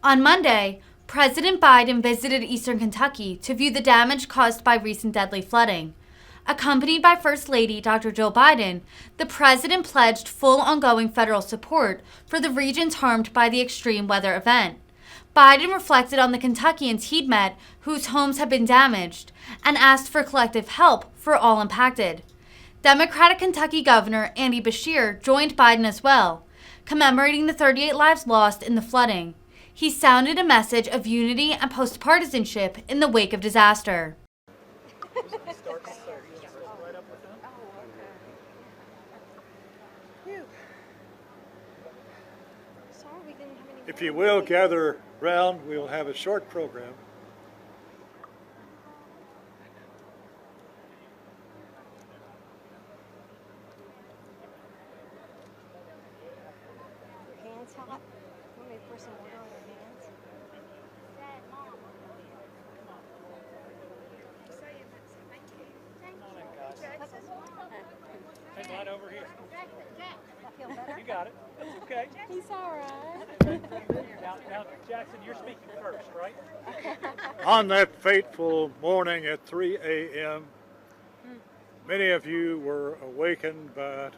On Monday, President Biden visited eastern Kentucky to view the damage caused by recent deadly flooding. Accompanied by First Lady Dr. Jill Biden, the president pledged full ongoing federal support for the regions harmed by the extreme weather event. Biden reflected on the Kentuckians he'd met whose homes had been damaged and asked for collective help for all impacted. Democratic Kentucky Governor Andy Beshear joined Biden as well, commemorating the 38 lives lost in the flooding. He sounded a message of unity and post-partisanship in the wake of disaster. If you will, gather round. We'll have a short program. Your hands hot? Want me to pour some water on your hands? Hey, right over here. I feel better. You got it. That's okay. He's all right. Now, Jackson, you're speaking first, right? On that fateful morning at 3 a.m., many of you were awakened by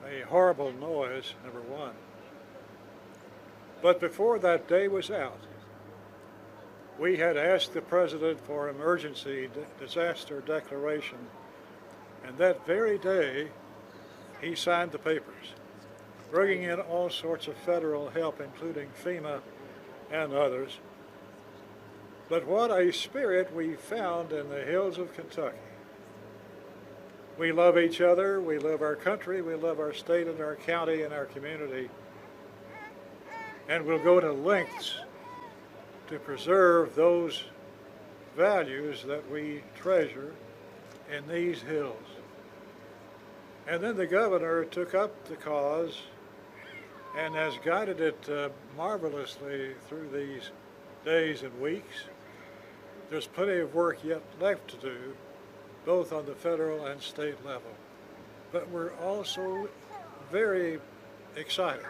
a horrible noise, number one. But before that day was out, we had asked the President for emergency disaster declaration, and that very day he signed the papers, bringing in all sorts of federal help, including FEMA and others. But what a spirit we found in the hills of Kentucky. We love each other, we love our country, we love our state and our county and our community, and we'll go to lengths to preserve those values that we treasure in these hills. And then the governor took up the cause and has guided it marvelously through these days and weeks. There's plenty of work yet left to do, both on the federal and state level. But we're also very excited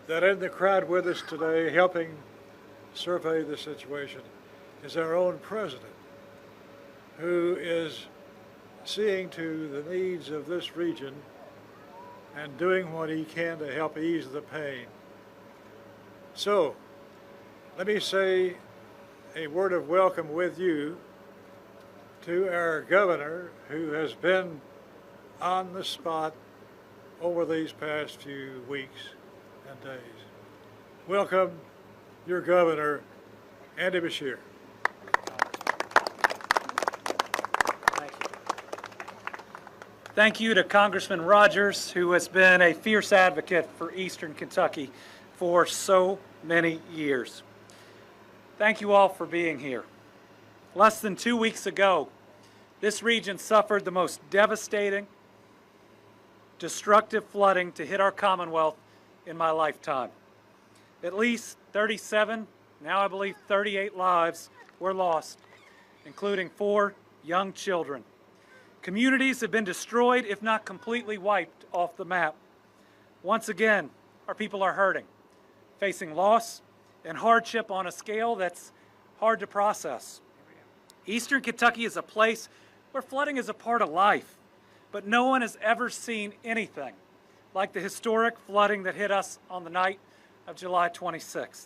that in the crowd with us today, helping survey the situation, is our own president, who is seeing to the needs of this region and doing what he can to help ease the pain. So, let me say a word of welcome with you to our governor, who has been on the spot over these past few weeks and days. Welcome, your governor, Andy Beshear. Thank you to Congressman Rogers, who has been a fierce advocate for Eastern Kentucky for so many years. Thank you all for being here. Less than 2 weeks ago, this region suffered the most devastating, destructive flooding to hit our Commonwealth in my lifetime. At least 37, now I believe 38 lives were lost, including 4 young children. Communities have been destroyed, if not completely wiped off the map. Once again, our people are hurting, facing loss and hardship on a scale that's hard to process. Eastern Kentucky is a place where flooding is a part of life, but no one has ever seen anything like the historic flooding that hit us on the night of July 26th.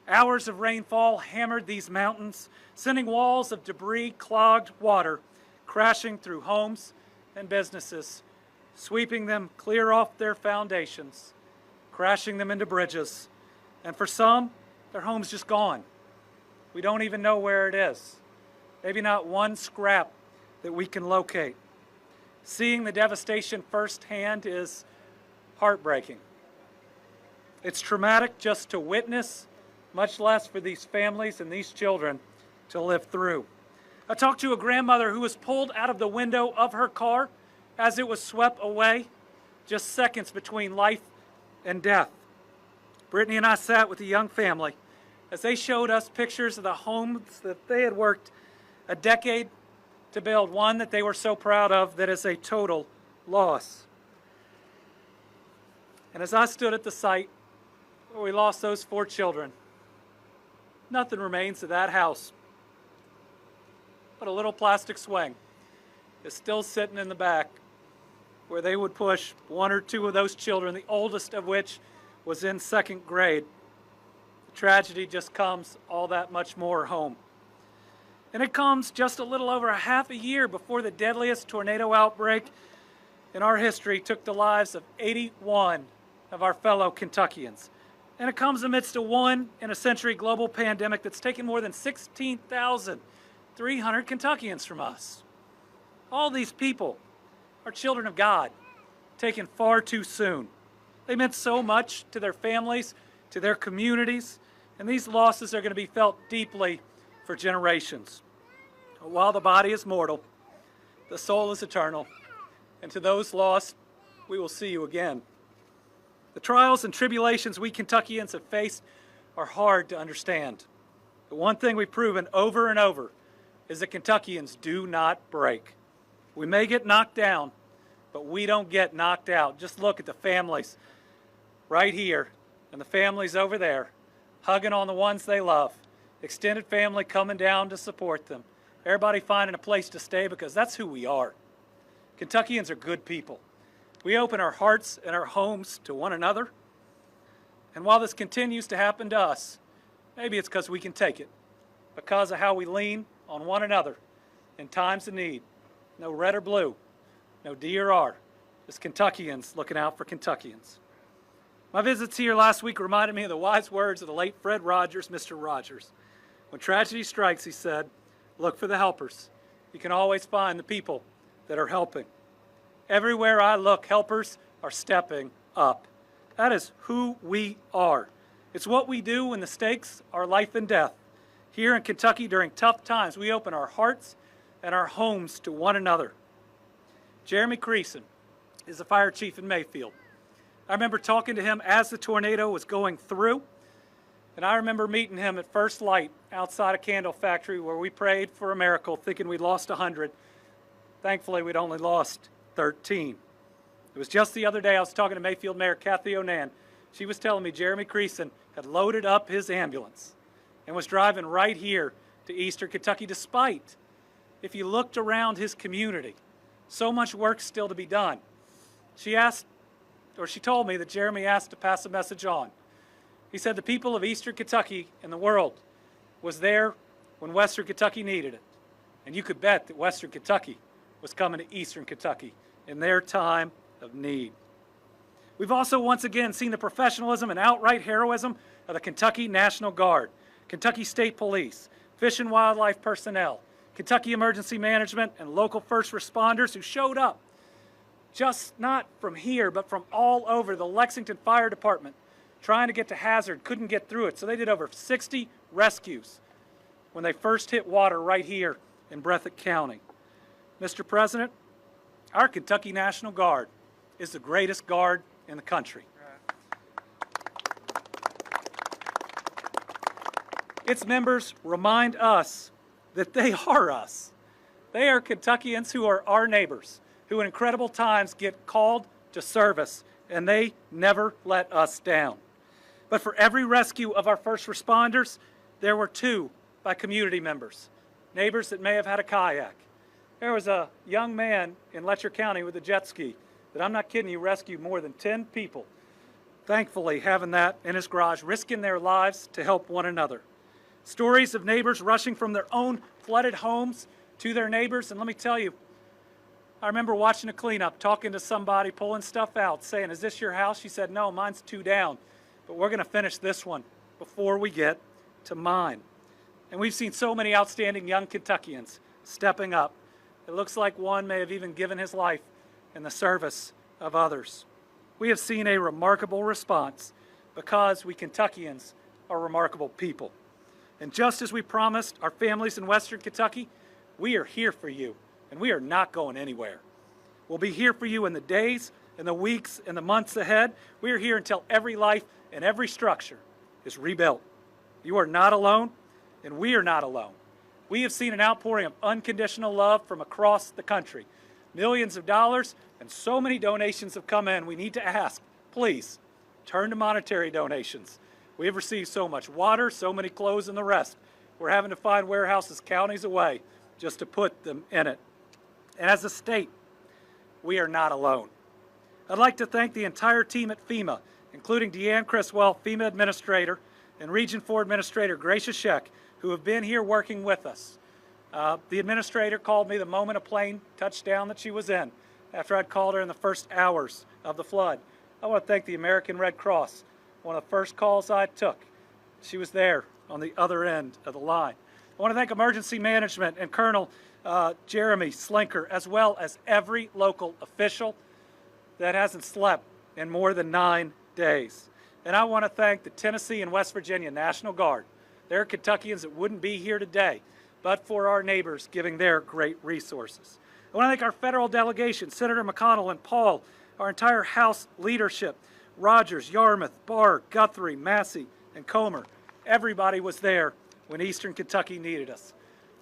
Hours of rainfall hammered these mountains, sending walls of debris, clogged water crashing through homes and businesses, sweeping them clear off their foundations, crashing them into bridges, and for some, their home's just gone. We don't even know where it is. Maybe not one scrap that we can locate. Seeing the devastation firsthand is heartbreaking. It's traumatic just to witness, much less for these families and these children to live through. I talked to a grandmother who was pulled out of the window of her car as it was swept away, just seconds between life and death. Brittany and I sat with a young family as they showed us pictures of the homes that they had worked a decade to build, one that they were so proud of that is a total loss. And as I stood at the site, where we lost those 4 children, nothing remains of that house but a little plastic swing is still sitting in the back where they would push 1 or 2 of those children, the oldest of which was in 2nd grade. The tragedy just comes all that much more home. And it comes just a little over a half a year before the deadliest tornado outbreak in our history took the lives of 81 of our fellow Kentuckians. And it comes amidst a one-in-a-century global pandemic that's taken more than 16,300 Kentuckians from us. All these people are children of God, taken far too soon. They meant so much to their families, to their communities, and these losses are going to be felt deeply for generations. While the body is mortal, the soul is eternal, and to those lost, we will see you again. The trials and tribulations we Kentuckians have faced are hard to understand. The one thing we've proven over and over is that Kentuckians do not break. We may get knocked down, but we don't get knocked out. Just look at the families right here and the families over there, hugging on the ones they love. Extended family coming down to support them. Everybody finding a place to stay because that's who we are. Kentuckians are good people. We open our hearts and our homes to one another. And while this continues to happen to us, maybe it's because we can take it, because of how we lean on one another in times of need. No red or blue, no D or R, just Kentuckians looking out for Kentuckians. My visits here last week reminded me of the wise words of the late Fred Rogers, Mr. Rogers. When tragedy strikes, he said, look for the helpers. You can always find the people that are helping. Everywhere I look, helpers are stepping up. That is who we are. It's what we do when the stakes are life and death. Here in Kentucky during tough times, we open our hearts and our homes to one another. Jeremy Creason is the fire chief in Mayfield. I remember talking to him as the tornado was going through, and I remember meeting him at first light outside a candle factory where we prayed for a miracle, thinking we'd lost 100. Thankfully, we'd only lost 13. It was just the other day I was talking to Mayfield Mayor Kathy Onan. She was telling me Jeremy Creason had loaded up his ambulance and was driving right here to Eastern Kentucky despite, if you looked around his community, so much work still to be done. She told me that Jeremy asked to pass a message on. He said the people of Eastern Kentucky and the world was there when Western Kentucky needed it. And you could bet that Western Kentucky was coming to Eastern Kentucky in their time of need. We've also once again seen the professionalism and outright heroism of the Kentucky National Guard, Kentucky State Police, Fish and Wildlife personnel, Kentucky Emergency Management, and local first responders who showed up, just not from here, but from all over. The Lexington Fire Department, trying to get to Hazard, couldn't get through it, so they did over 60 rescues when they first hit water right here in Breathitt County. Mr. President, our Kentucky National Guard is the greatest guard in the country. Its members remind us that they are us. They are Kentuckians who are our neighbors, who in incredible times get called to service, and they never let us down. But for every rescue of our first responders, there were 2 by community members, neighbors that may have had a kayak. There was a young man in Letcher County with a jet ski that, I'm not kidding you, rescued more than 10 people. Thankfully, having that in his garage, risking their lives to help one another. Stories of neighbors rushing from their own flooded homes to their neighbors. And let me tell you, I remember watching a cleanup, talking to somebody, pulling stuff out, saying, is this your house? She said, no, mine's 2 down, but we're going to finish this one before we get to mine. And we've seen so many outstanding young Kentuckians stepping up. It looks like one may have even given his life in the service of others. We have seen a remarkable response because we Kentuckians are remarkable people. And just as we promised our families in Western Kentucky, we are here for you, and we are not going anywhere. We'll be here for you in the days, in the weeks, and the months ahead. We are here until every life and every structure is rebuilt. You are not alone, and we are not alone. We have seen an outpouring of unconditional love from across the country. Millions of dollars and so many donations have come in. We need to ask, please, turn to monetary donations. We have received so much water, so many clothes, and the rest. We're having to find warehouses counties away just to put them in it. And as a state, we are not alone. I'd like to thank the entire team at FEMA, including Deanne Criswell, FEMA Administrator, and Region 4 Administrator Gracia Sheck, who have been here working with us. The administrator called me the moment a plane touched down that she was in, after I'd called her in the first hours of the flood. I want to thank the American Red Cross. One of the first calls I took, she was there on the other end of the line. I want to thank Emergency Management and Colonel Jeremy Slinker, as well as every local official that hasn't slept in more than 9 days. And I want to thank the Tennessee and West Virginia National Guard. There are Kentuckians that wouldn't be here today, but for our neighbors giving their great resources. I want to thank our federal delegation, Senator McConnell and Paul, our entire House leadership, Rogers, Yarmouth, Barr, Guthrie, Massey, and Comer. Everybody was there when Eastern Kentucky needed us.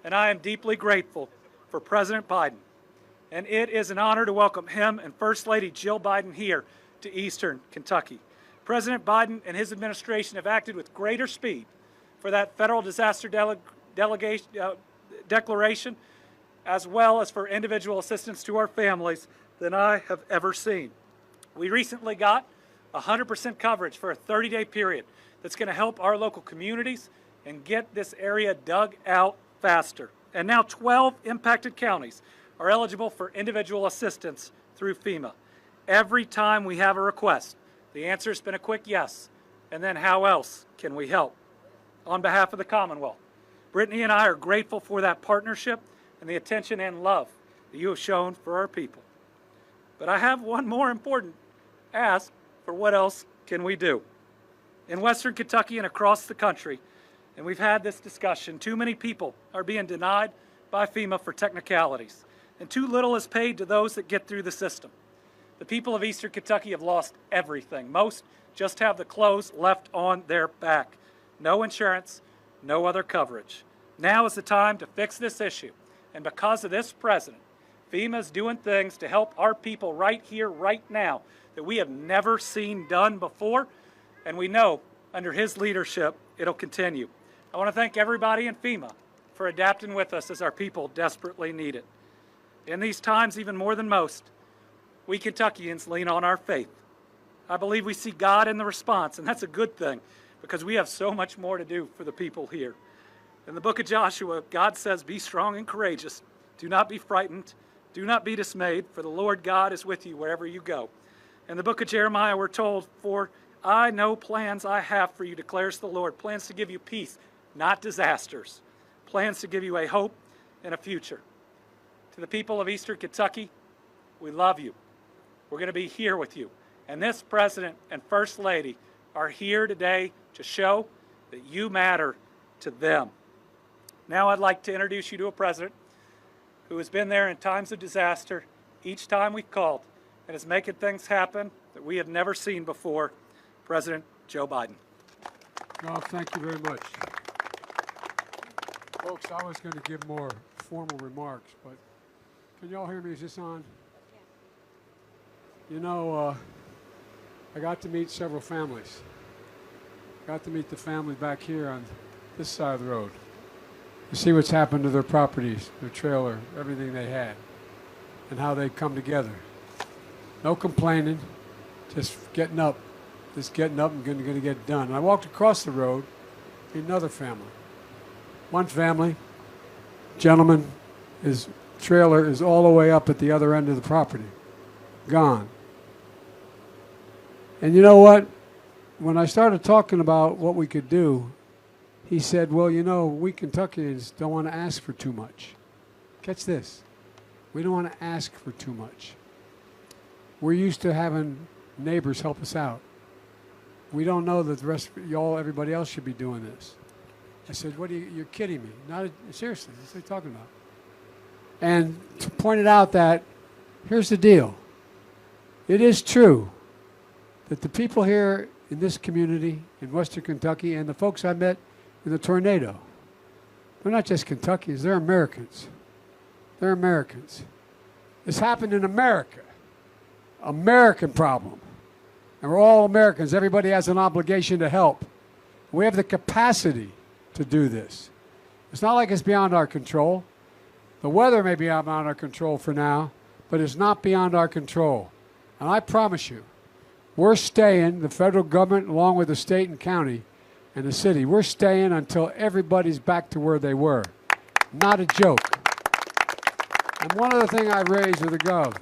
And I am deeply grateful for President Biden. And it is an honor to welcome him and First Lady Jill Biden here to Eastern Kentucky. President Biden and his administration have acted with greater speed for that federal disaster declaration, as well as for individual assistance to our families, than I have ever seen. We recently got 100% coverage for a 30-day period that's going to help our local communities and get this area dug out faster. And now 12 impacted counties are eligible for individual assistance through FEMA. Every time we have a request, the answer has been a quick yes. And then how else can we help? On behalf of the Commonwealth, Brittany and I are grateful for that partnership and the attention and love that you have shown for our people. But I have one more important ask for what else can we do? In Western Kentucky and across the country, and we've had this discussion, too many people are being denied by FEMA for technicalities, and too little is paid to those that get through the system. The people of Eastern Kentucky have lost everything. Most just have the clothes left on their back. No insurance, no other coverage. Now is the time to fix this issue, and because of this president, FEMA is doing things to help our people right here, right now, that we have never seen done before, and we know under his leadership it'll continue. I want to thank everybody in FEMA for adapting with us as our people desperately need it. In these times, even more than most, we Kentuckians lean on our faith. I believe we see God in the response, and that's a good thing because we have so much more to do for the people here. In the book of Joshua, God says, "Be strong and courageous. Do not be frightened. Do not be dismayed, for the Lord God is with you wherever you go." In the book of Jeremiah, we're told, "For I know plans I have for you, declares the Lord, plans to give you peace, not disasters, plans to give you a hope and a future." To the people of Eastern Kentucky, we love you. We're going to be here with you. And this President and First Lady are here today to show that you matter to them. Now I'd like to introduce you to a President who has been there in times of disaster each time we've called and is making things happen that we have never seen before, President Joe Biden. Well, thank you very much. Folks, I was going to give more formal remarks, but can you all hear me? Is this on? You know, I got to meet several families. Got to meet the family back here on this side of the road. To see what's happened to their properties, their trailer, everything they had, and how they come together. No complaining, just getting up and going to get done. And I walked across the road, another family. One family, gentleman, his trailer is all the way up at the other end of the property, gone. And you know what? When I started talking about what we could do, he said, well, you know, we Kentuckians don't want to ask for too much. Catch this. We don't want to ask for too much. We're used to having neighbors help us out. We don't know that the rest of y'all, everybody else should be doing this. I said, you're kidding me. Not seriously, what are you talking about? And pointed out that, here's the deal. It is true that the people here in this community in Western Kentucky and the folks I met in the tornado, they're not just Kentuckians, they're Americans. They're Americans. This happened in America. American problem. And we're all Americans. Everybody has an obligation to help. We have the capacity to do this. It's not like it's beyond our control. The weather may be beyond our control for now, but it's not beyond our control. And I promise you, we're staying, the federal government along with the state and county and the city, we're staying until everybody's back to where they were. Not a joke. And one other thing I raised with the Gov,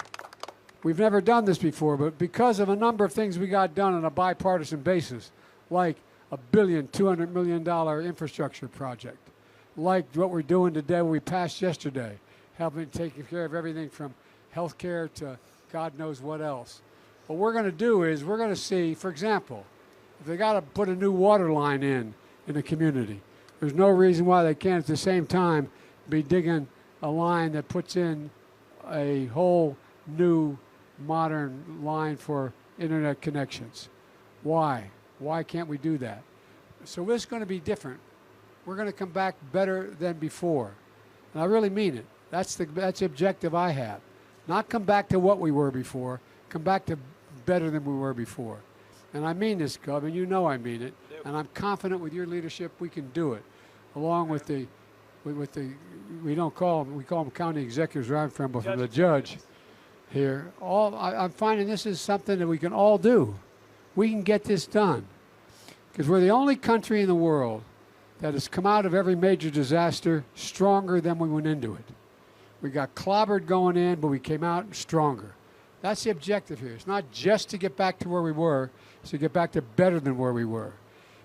we've never done this before, but because of a number of things we got done on a bipartisan basis, like a $200 million infrastructure project, like what we're doing today, what we passed yesterday, helping take care of everything from health care to God knows what else. What we're going to do is we're going to see, for example, if they got to put a new water line in the community, there's no reason why they can't at the same time be digging a line that puts in a whole new modern line for internet connections. Why? Why can't we do that? So this is going to be different. We're going to come back better than before. And I really mean it. That's the objective I have. Not come back to what we were before, come back to better than we were before. And I mean this, Gov, and you know I mean it. And I'm confident with your leadership we can do it. Along with we call them county executives where I'm from, but from the judge here. I'm finding this is something that we can all do. We can get this done. Because we're the only country in the world that has come out of every major disaster stronger than we went into it. We got clobbered going in, but we came out stronger. That's the objective here. It's not just to get back to where we were, it's to get back to better than where we were.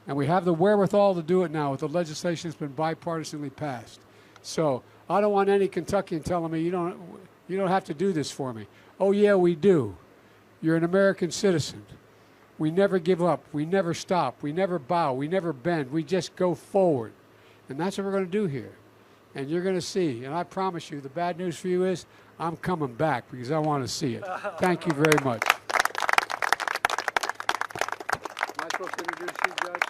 And we have the wherewithal to do it now with the legislation that's been bipartisanly passed. So I don't want any Kentuckian telling me you don't have to do this for me. Oh yeah, we do. You're an American citizen. We never give up. We never stop. We never bow. We never bend. We just go forward. And that's what we're going to do here. And you're going to see. And I promise you, the bad news for you is I'm coming back because I want to see it. Thank you very much. Am I supposed to introduce you, Judge?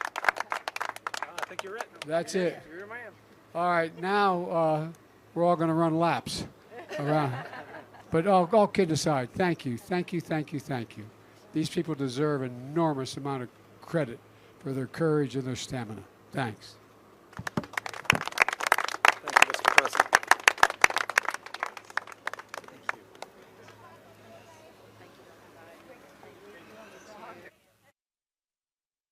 I think you're it. That's it. You're a man. All right, now we're all going to run laps around. But all kidding aside, thank you, thank you, thank you, thank you. These people deserve an enormous amount of credit for their courage and their stamina. Thanks.